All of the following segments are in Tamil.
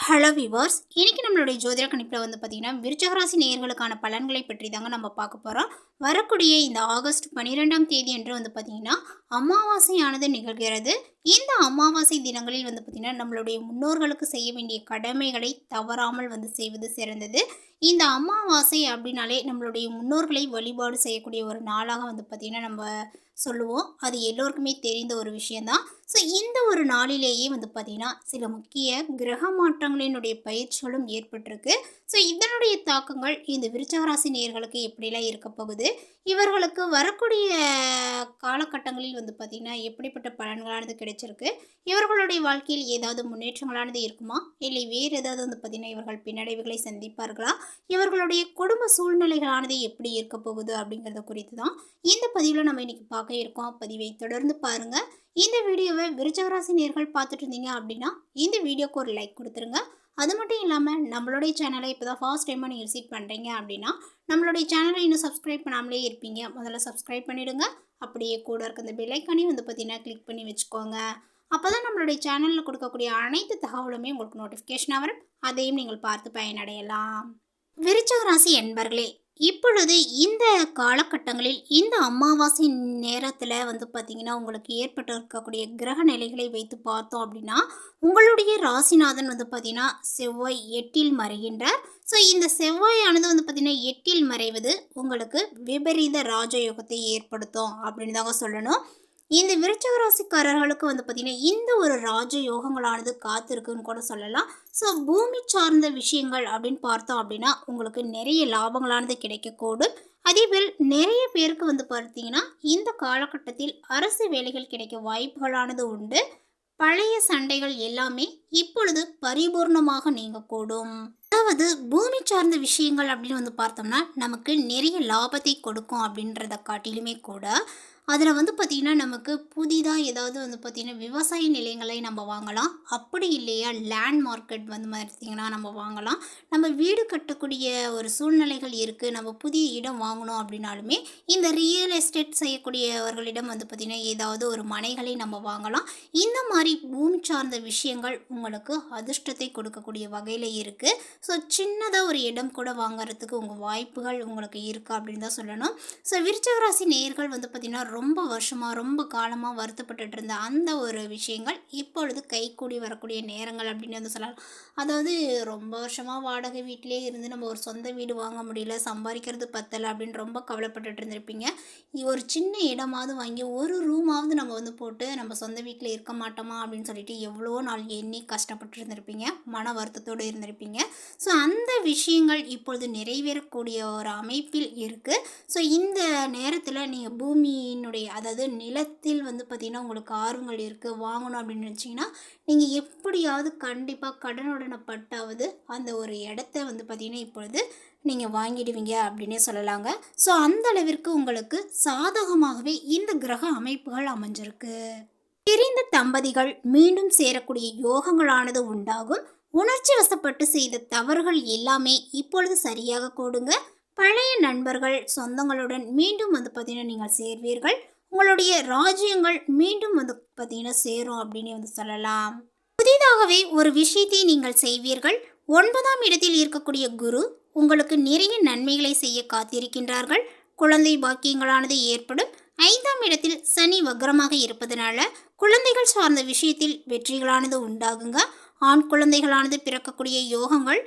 ஹலோ விவர்ஸ், இன்னைக்கு நம்மளுடைய ஜோதிட கணிப்பில் பார்த்தீங்கன்னா விருச்சிக ராசி நேயர்களுக்கான பலன்களை பற்றி தாங்க நம்ம பார்க்க போகிறோம். வரக்கூடிய இந்த ஆகஸ்ட் 12ஆம் தேதி என்று பார்த்தீங்கன்னா அமாவாசையானது நிகழ்கிறது. இந்த அமாவாசை தினங்களில் பார்த்தீங்கன்னா நம்மளுடைய முன்னோர்களுக்கு செய்ய வேண்டிய கடமைகளை தவறாமல் செய்வது சிறந்தது. இந்த அமாவாசை அப்படின்னாலே நம்மளுடைய முன்னோர்களை வழிபாடு செய்யக்கூடிய ஒரு நாளாக பார்த்தீங்கன்னா நம்ம சொல்லுவோம். அது எல்லோருக்குமே தெரிந்த ஒரு விஷயந்தான். ஸோ இந்த ஒரு நாளிலேயே பார்த்திங்கன்னா சில முக்கிய கிரக மாற்றங்களினுடைய பயிற்சிகளும் ஏற்பட்டிருக்கு. ஸோ இதனுடைய தாக்கங்கள் இந்த விருச்சிக ராசி நேயர்களுக்கு எப்படிலாம் இருக்க போகுது, இவர்களுக்கு வரக்கூடிய காலகட்டங்களில் பார்த்திங்கன்னா எப்படிப்பட்ட பலன்களானது கிடைச்சிருக்கு, இவர்களுடைய வாழ்க்கையில் ஏதாவது முன்னேற்றங்களானது இருக்குமா, இல்லை வேறு ஏதாவது பார்த்திங்கன்னா இவர்கள் பின்னடைவுகளை சந்திப்பார்களா, இவர்களுடைய குடும்ப சூழ்நிலைகளானது எப்படி இருக்க போகுது அப்படிங்கிறத குறித்து தான் இந்த பதிவில் நம்ம இன்றைக்கி பார்க்க இருக்கோம். பதிவை தொடர்ந்து பாருங்கள். இந்த வீடியோவை விருச்சிக ராசி நேயர்கள் பார்த்துட்டு இருந்தீங்க அப்படின்னா இந்த வீடியோக்கு ஒரு லைக் கொடுத்துருங்க. அது மட்டும் இல்லாமல் நம்மளுடைய சேனலை இப்போ தான் ஃபர்ஸ்ட் டைமாக நீங்கள் விசிட் பண்ணுறீங்க அப்படின்னா நம்மளுடைய சேனலை இன்னும் சப்ஸ்கிரைப் பண்ணாமலே இருப்பீங்க. முதல்ல சப்ஸ்கிரைப் பண்ணிவிடுங்க. அப்படியே கூட இருக்க இந்த பெல் ஐக்கானையும் பார்த்தீங்கன்னா கிளிக் பண்ணி வச்சுக்கோங்க. அப்போ தான் நம்மளுடைய சேனலில் கொடுக்கக்கூடிய அனைத்து தகவலுமே உங்களுக்கு நோட்டிஃபிகேஷனாக வரும். அதையும் நீங்கள் பார்த்து பயனடையலாம். விருச்சிக ராசி என்பர்களே, இப்பொழுது இந்த காலகட்டங்களில் இந்த அமாவாசை நேரத்தில் பார்த்திங்கன்னா உங்களுக்கு ஏற்பட்டு இருக்கக்கூடிய கிரக நிலைகளை வைத்து பார்த்தோம் அப்படின்னா உங்களுடைய ராசிநாதன் பார்த்திங்கன்னா செவ்வாய் 8இல் மறைகின்றார். ஸோ இந்த செவ்வாயானது பார்த்திங்கன்னா 8இல் மறைவது உங்களுக்கு விபரீத ராஜயோகத்தை ஏற்படுத்தும் அப்படின்னு தாங்க சொல்லணும். இந்த விருச்சிக ராசிக்காரர்களுக்கு பார்த்திங்கன்னா இந்த ஒரு ராஜ யோகங்களானது காத்திருக்குன்னு கூட சொல்லலாம். ஸோ பூமி சார்ந்த விஷயங்கள் அப்படின்னு பார்த்தோம் அப்படின்னா உங்களுக்கு நிறைய லாபங்களானது கிடைக்கக்கூடும். அதேபோல் நிறைய பேருக்கு பார்த்திங்கன்னா இந்த காலகட்டத்தில் அரசு வேலைகள் கிடைக்க வாய்ப்புகளானது உண்டு. பழைய சண்டைகள் எல்லாமே இப்பொழுது பரிபூர்ணமாக நீங்கக்கூடும். அதாவது பூமி சார்ந்த விஷயங்கள் அப்படின்னு பார்த்தோம்னா நமக்கு நிறைய லாபத்தை கொடுக்கும் அப்படின்றத காட்டிலுமே கூட அதில் பார்த்திங்கன்னா நமக்கு புதிதாக ஏதாவது பார்த்திங்கன்னா விவசாய நிலையங்களை நம்ம வாங்கலாம். அப்படி இல்லையா லேண்ட் மார்க்கெட் பார்த்திங்கன்னா நம்ம வாங்கலாம். நம்ம வீடு கட்டக்கூடிய ஒரு சூழ்நிலைகள் இருக்குது. நம்ம புதிய இடம் வாங்கணும் அப்படின்னாலுமே இந்த ரியல் எஸ்டேட் செய்யக்கூடியவர்களிடம் பார்த்திங்கன்னா ஏதாவது ஒரு மனைகளை நம்ம வாங்கலாம். இந்த மாதிரி பூமி சார்ந்த விஷயங்கள் உங்களுக்கு அதிர்ஷ்டத்தை கொடுக்கக்கூடிய வகையில் இருக்குது. ஸோ சின்னதாக ஒரு இடம் கூட வாங்குறதுக்கு உங்கள் வாய்ப்புகள் உங்களுக்கு இருக்குது அப்படின்னு தான் சொல்லணும். ஸோ விருச்சிக ராசி நேயர்கள் பார்த்திங்கன்னா ரொம்ப வருஷமாக ரொம்ப காலமாக வருத்தப்பட்டு இருந்த அந்த ஒரு விஷயங்கள் இப்பொழுது கைக்கூடி வரக்கூடிய நேரங்கள் அப்படின்னு சொல்லலாம். அதாவது ரொம்ப வருஷமாக வாடகை வீட்டிலே இருந்து நம்ம ஒரு சொந்த வீடு வாங்க முடியல, சம்பாதிக்கிறது பத்தலை அப்படின்னு ரொம்ப கவலைப்பட்டு இருந்திருப்பீங்க. ஒரு சின்ன இடமாவது வாங்கி ஒரு ரூமாவது நம்ம போட்டு நம்ம சொந்த வீட்டில் இருக்க மாட்டோமா அப்படின்னு சொல்லிட்டு எவ்வளோ நாள் எண்ணி கஷ்டப்பட்டு இருந்திருப்பீங்க, மன வருத்தத்தோடு இருந்திருப்பீங்க. ஸோ அந்த விஷயங்கள் இப்பொழுது நிறைவேறக்கூடிய ஒரு அமைப்பில் இருக்குது. ஸோ இந்த நேரத்தில் நீங்கள் பூமியினுடைய அதாவது நிலத்தில் பார்த்திங்கன்னா உங்களுக்கு ஆர்வங்கள் இருக்குது வாங்கணும் அப்படின்னு நினச்சிங்கன்னா நீங்கள் எப்படியாவது கண்டிப்பாக கடனுடனப்பட்டாவது அந்த ஒரு இடத்த பார்த்திங்கன்னா இப்பொழுது நீங்கள் வாங்கிடுவீங்க அப்படின்னே சொல்லலாங்க. ஸோ அந்த அளவிற்கு உங்களுக்கு சாதகமாகவே இந்த கிரக அமைப்புகள் அமைஞ்சிருக்கு. பிரிந்த தம்பதிகள் மீண்டும் சேரக்கூடிய யோகங்களானது உண்டாகும். உணர்ச்சி வசப்பட்டு செய்த தவறுகள் எல்லாமே இப்பொழுது சரியாக கூடுங்க. பழைய நண்பர்கள் சொந்தங்களுடன் மீண்டும் பார்த்திங்கன்னா நீங்கள் சேர்வீர்கள். உங்களுடைய ராஜ்யங்கள் மீண்டும் பார்த்திங்கன்னா சேரும் அப்படின்னு சொல்லலாம். புதிதாகவே ஒரு விஷயத்தை நீங்கள் செய்வீர்கள். 9ஆம் இடத்தில் இருக்கக்கூடிய குரு உங்களுக்கு நிறைய நன்மைகளை செய்ய காத்திருக்கின்றார்கள். குழந்தை பாக்கியங்களானது ஏற்படும். 5ஆம் இடத்தில் சனி வக்ரமாக இருப்பதனால குழந்தைகள் சார்ந்த விஷயத்தில் வெற்றிகளானது உண்டாகுங்க. ஆண் குழந்தைகளானது பிறக்கக்கூடிய யோகங்கள்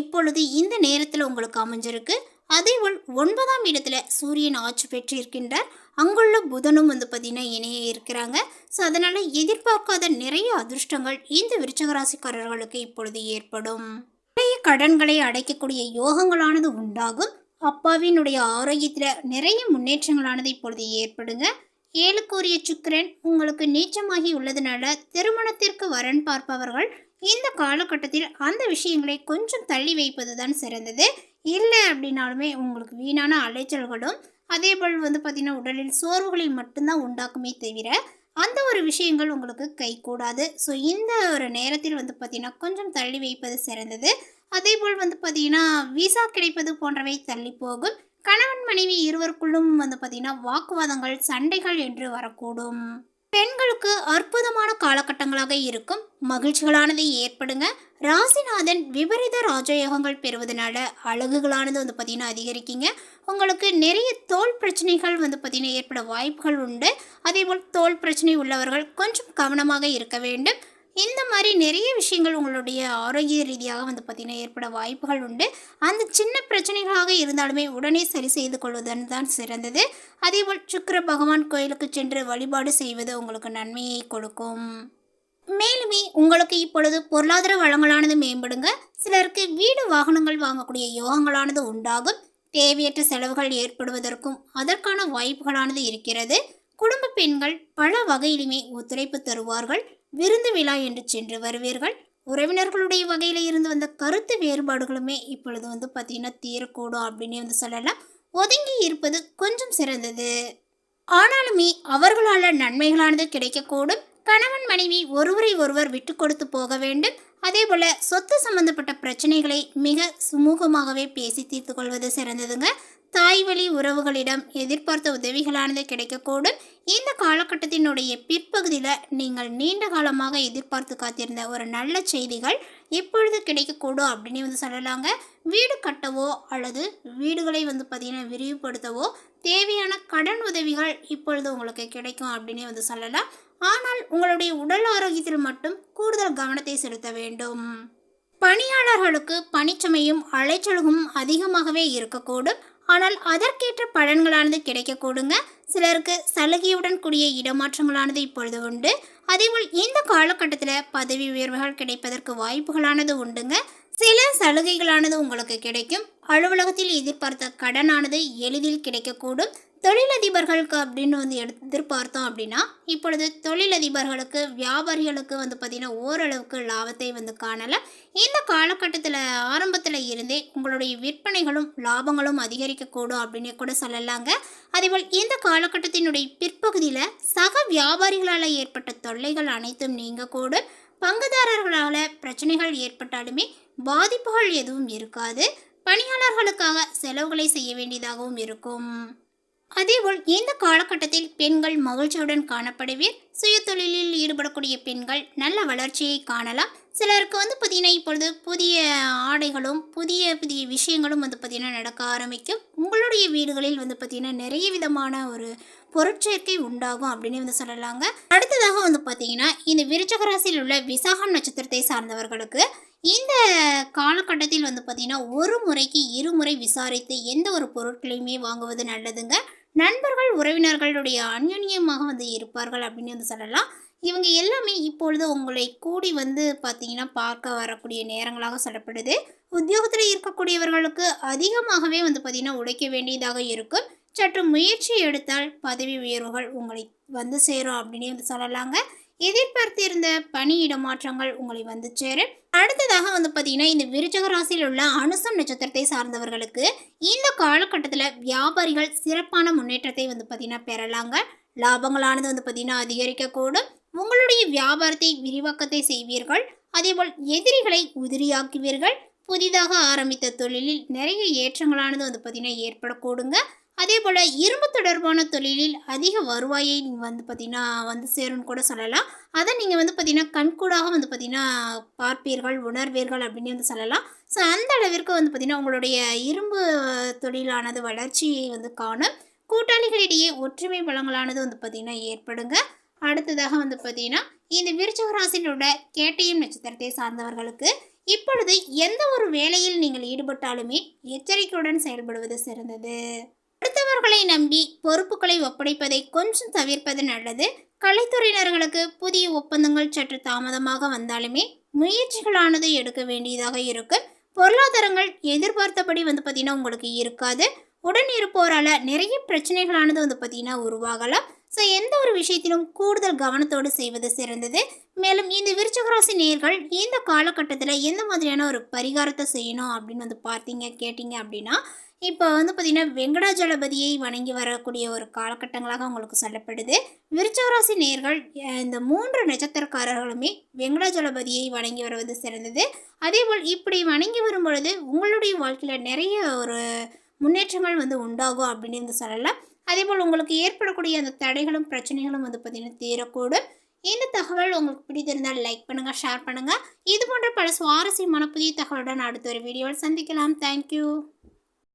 இப்பொழுது இந்த நேரத்தில் உங்களுக்கு அமைஞ்சிருக்கு. அதேபோல் 9ஆம் இடத்துல சூரியன் ஆட்சி பெற்றிருக்கின்றார். அங்குள்ள புதனும் பார்த்திங்கன்னா இணைய இருக்கிறாங்க. ஸோ அதனால் எதிர்பார்க்காத நிறைய அதிர்ஷ்டங்கள் இந்த விருச்சிக ராசிக்காரர்களுக்கு இப்பொழுது ஏற்படும். நிறைய கடன்களை அடைக்கக்கூடிய யோகங்களானது உண்டாகும். அப்பாவினுடைய ஆரோக்கியத்தில் நிறைய முன்னேற்றங்களானது இப்பொழுது ஏற்படுங்க. 7க்குரிய சுக்கிரன் உங்களுக்கு நீச்சமாகி உள்ளதுனால திருமணத்திற்கு வரன் பார்ப்பவர்கள் இந்த காலகட்டத்தில் அந்த விஷயங்களை கொஞ்சம் தள்ளி வைப்பது தான் சிறந்தது. இல்லை அப்படின்னாலுமே உங்களுக்கு வீணான அலைச்சல்களும் அதேபோல் பார்த்திங்கன்னா உடலில் சோர்வுகளை மட்டும்தான் உண்டாக்குமே தவிர அந்த ஒரு விஷயங்கள் உங்களுக்கு கைகூடாது. ஸோ இந்த ஒரு நேரத்தில் பார்த்திங்கன்னா கொஞ்சம் தள்ளி வைப்பது சிறந்தது. அதேபோல் பார்த்திங்கன்னா விசா கிடைப்பது போன்றவை தள்ளி போகும். கணவன் மனைவி இருவருக்குள்ளும் பார்த்திங்கன்னா வாக்குவாதங்கள் சண்டைகள் என்று வரக்கூடும். பெண்களுக்கு அற்புதமான காலகட்டங்களாக இருக்கும். மகிழ்ச்சிகளானது ஏற்படுங்க. ராசிநாதன் விபரீத ராஜயோகங்கள் பெறுவதனால அழகுகளானது பார்த்தீங்கன்னா அதிகரிக்குங்க. உங்களுக்கு நிறைய தோல் பிரச்சனைகள் பார்த்தீங்கன்னா ஏற்பட வாய்ப்புகள் உண்டு. அதேபோல் தோல் பிரச்சனை உள்ளவர்கள் கொஞ்சம் கவனமாக இருக்க வேண்டும். இந்த மாதிரி நிறைய விஷயங்கள் உங்களுடைய ஆரோக்கிய ரீதியாக பார்த்தீங்கன்னா ஏற்பட வாய்ப்புகள் உண்டு. அந்த சின்ன பிரச்சனைகளாக இருந்தாலுமே உடனே சரி செய்து கொள்வதன் தான் சிறந்தது. அதேபோல் சுக்கிர பகவான் கோயிலுக்கு சென்று வழிபாடு செய்வது உங்களுக்கு நன்மையை கொடுக்கும். மேலுமே உங்களுக்கு இப்பொழுது பொருளாதார வளங்களானது மேம்படுங்க. சிலருக்கு வீடு வாகனங்கள் வாங்கக்கூடிய யோகங்களானது உண்டாகும். தேவையற்ற செலவுகள் ஏற்படுவதற்கும் அதற்கான வாய்ப்புகளானது இருக்கிறது. குடும்ப பெண்கள் பல வகையிலுமே ஒத்துழைப்பு தருவார்கள். விருந்து விழா என்று சென்று வருவீர்கள். உறவினர்களுடைய வகையில் இருந்து வந்த கருத்து வேறுபாடுகளுமே இப்பொழுது பார்த்தீங்கன்னா தீரக்கூடும் அப்படின்னு சொல்லலாம். ஒதுங்கி இருப்பது கொஞ்சம் சிறந்தது. ஆனாலுமே அவர்களால் நன்மைகளானது கிடைக்கக்கூடும். கணவன் மனைவி ஒருவரை ஒருவர் விட்டு கொடுத்து போக வேண்டும். அதே போல் சொத்து சம்பந்தப்பட்ட பிரச்சனைகளை மிக சுமூகமாகவே பேசி தீர்த்து கொள்வது சிறந்ததுங்க. தாய் வழி உறவுகளிடம் எதிர்பார்த்த உதவிகளானது கிடைக்கக்கூடும். இந்த காலகட்டத்தினுடைய பிற்பகுதியில் நீங்கள் நீண்ட காலமாக எதிர்பார்த்து காத்திருந்த ஒரு நல்ல செய்திகள் இப்பொழுது கிடைக்கக்கூடும் அப்படின்னு சொல்லலாங்க. வீடு கட்டவோ அல்லது வீடுகளை பார்த்தீங்கன்னா விரிவுபடுத்தவோ தேவையான கடன் உதவிகள் இப்பொழுது உங்களுக்கு கிடைக்கும் அப்படின்னு சொல்லலாம். ஆனால் உங்களுடைய உடல் ஆரோக்கியத்தில் மட்டும் கூடுதல் கவனத்தை செலுத்த வேண்டும். பணியாளர்களுக்கு பணிச்சுமையும் அலைச்சலும் அதிகமாகவே இருக்கக்கூடும். ஆனால் அதற்கேற்ற பலன்களானது கிடைக்கக்கூடுங்க. சிலருக்கு சலுகையுடன் கூடிய இடமாற்றங்களானது இப்பொழுது உண்டு. அதேபோல் இந்த காலகட்டத்தில் பதவி உயர்வுகள் கிடைப்பதற்கு வாய்ப்புகளானது உண்டுங்க. சில சலுகைகளானது உங்களுக்கு கிடைக்கும். அலுவலகத்தில் எதிர்பார்த்த கடனானது எளிதில் கிடைக்கக்கூடும். தொழிலதிபர்களுக்கு அப்படின்னு எதிர்பார்த்தோம் அப்படின்னா இப்பொழுது தொழிலதிபர்களுக்கு வியாபாரிகளுக்கு பார்த்தீங்கன்னா ஓரளவுக்கு லாபத்தை காணலாம். இந்த காலகட்டத்தில் ஆரம்பத்தில் இருந்தே உங்களுடைய விற்பனைகளும் லாபங்களும் அதிகரிக்கக்கூடும் அப்படின்னு கூட சொல்லலாங்க. அதேபோல் இந்த காலகட்டத்தினுடைய பிற்பகுதியில் சக வியாபாரிகளால் ஏற்பட்ட தொல்லைகள் அனைத்தும் நீங்கக்கூடும். பங்குதாரர்களால் பிரச்சனைகள் ஏற்பட்டாலுமே பாதிப்புகள் எதுவும் இருக்காது. பணியாளர்களுக்காக செலவுகளை செய்ய வேண்டியதாகவும் இருக்கும். அதேபோல் இந்த காலகட்டத்தில் பெண்கள் மகிழ்ச்சியுடன் காணப்படுவீர். சுய தொழிலில் ஈடுபடக்கூடிய பெண்கள் நல்ல வளர்ச்சியை காணலாம். சிலருக்கு பார்த்தீங்கன்னா இப்பொழுது புதிய ஆடைகளும் புதிய புதிய விஷயங்களும் பார்த்தீங்கன்னா நடக்க ஆரம்பிக்கும். உங்களுடைய வீடுகளில் பார்த்தீங்கன்னா நிறைய விதமான ஒரு பொருட்சேர்க்கை உண்டாகும் அப்படின்னு சொல்லலாங்க. அடுத்ததாக பார்த்தீங்கன்னா இந்த விருச்சிக ராசியில் உள்ள விசாகம் நட்சத்திரத்தை சார்ந்தவர்களுக்கு இந்த காலகட்டத்தில் பார்த்தீங்கன்னா ஒரு முறைக்கு இருமுறை விசாரித்து எந்த ஒரு பொருட்களையுமே வாங்குவது நல்லதுங்க. நண்பர்கள் உறவினர்களுடைய அந்யோன்யமாக இருப்பார்கள் அப்படின்னு சொல்லலாம். இவங்க எல்லாமே இப்பொழுது உங்களை கூடி பார்த்தீங்கன்னா பார்க்க வரக்கூடிய நேரங்களாக சொல்லப்படுது. உத்தியோகத்தில் இருக்கக்கூடியவர்களுக்கு அதிகமாகவே பார்த்தீங்கன்னா உழைக்க வேண்டியதாக இருக்கும். சற்று முயற்சி எடுத்தால் பதவி உயர்வுகள் உங்களை சேரும் அப்படின்னு சொல்லலாங்க. எதிர்பார்த்திருந்த பணி இடமாற்றங்கள் உங்களை சேரும். அடுத்ததாக பார்த்தீங்கன்னா இந்த விருச்சிக ராசியில் உள்ள அனுசம் நட்சத்திரத்தை சார்ந்தவர்களுக்கு இந்த காலகட்டத்தில் வியாபாரிகள் சிறப்பான முன்னேற்றத்தை பார்த்தீங்கன்னா பெறலாங்க. லாபங்களானது பார்த்தீங்கன்னா அதிகரிக்கக்கூடும். உங்களுடைய வியாபாரத்தை விரிவாக்கத்தை செய்வீர்கள். அதேபோல் எதிரிகளை உதிரியாக்குவீர்கள். புதிதாக ஆரம்பித்த தொழிலில் நிறைய ஏற்றங்களானது பார்த்தீங்கன்னா ஏற்படக்கூடுங்க. அதே போல் இரும்பு தொடர்பான தொழிலில் அதிக வருவாயை பார்த்தீங்கன்னா சேரும்னு கூட சொல்லலாம். அதை நீங்கள் பார்த்தீங்கன்னா கண்கூடாக பார்த்தீங்கன்னா பார்ப்பீர்கள், உணர்வீர்கள் அப்படின்னு சொல்லலாம். ஸோ அந்த அளவிற்கு பார்த்தீங்கன்னா உங்களுடைய இரும்பு தொழிலானது வளர்ச்சியை காணும். கூட்டாளிகளிடையே ஒற்றுமை பலங்களானது பார்த்தீங்கன்னா ஏற்படுங்க. அடுத்ததாக பார்த்தீங்கன்னா இந்த விருச்சிக ராசியிலுள்ள கேட்டயம் நட்சத்திரத்தை சார்ந்தவர்களுக்கு இப்பொழுது எந்த ஒரு வேலையில் நீங்கள் ஈடுபட்டாலுமே எச்சரிக்கையுடன் செயல்படுவது சிறந்தது. அடுத்தவர்களை நம்பி பொறுப்புகளை ஒப்படைப்பதை கொஞ்சம் தவிர்ப்பது நல்லது. கலைத்துறையினர்களுக்கு புதிய ஒப்பந்தங்கள் சற்று தாமதமாக வந்தாலுமே முயற்சிகளானது எடுக்க வேண்டியதாக இருக்கு. பொருளாதாரங்கள் எதிர்பார்த்தபடி பார்த்தீங்கன்னா உங்களுக்கு இருக்காது. உடன் இருப்போரால் நிறைய பிரச்சனைகளானது பார்த்தீங்கன்னா உருவாகலாம். ஸோ எந்த ஒரு விஷயத்திலும் கூடுதல் கவனத்தோடு செய்வது சிறந்தது. மேலும் இந்த விருச்சிக ராசி நேயர்கள் இந்த காலகட்டத்தில் எந்த மாதிரியான ஒரு பரிகாரத்தை செய்யணும் அப்படின்னு பார்த்தீங்க கேட்டிங்க அப்படின்னா இப்போ பார்த்தீங்கன்னா வெங்கடாஜலபதியை வணங்கி வரக்கூடிய ஒரு காலகட்டங்களாக உங்களுக்கு சொல்லப்படுது. விருச்சிக ராசி நேயர்கள் இந்த 3 நட்சத்திரக்காரர்களுமே வெங்கடாஜலபதியை வணங்கி வருவது சிறந்தது. அதேபோல் இப்படி வணங்கி வரும் பொழுது உங்களுடைய வாழ்க்கையில் நிறைய ஒரு முன்னேற்றங்கள் உண்டாகும் அப்படின்னு சொல்லலாம். அதேபோல் உங்களுக்கு ஏற்படக்கூடிய அந்த தடைகளும் பிரச்சனைகளும் வந்து பார்த்திங்கன்னா தீரக்கூடும். இந்த தகவல் உங்களுக்கு பிடித்திருந்தால் லைக் பண்ணுங்கள், ஷேர் பண்ணுங்கள். இது போன்ற பல சுவாரஸ்யமான புதிய தகவலுடன் அடுத்த ஒரு வீடியோவில் சந்திக்கலாம். தேங்க்யூ.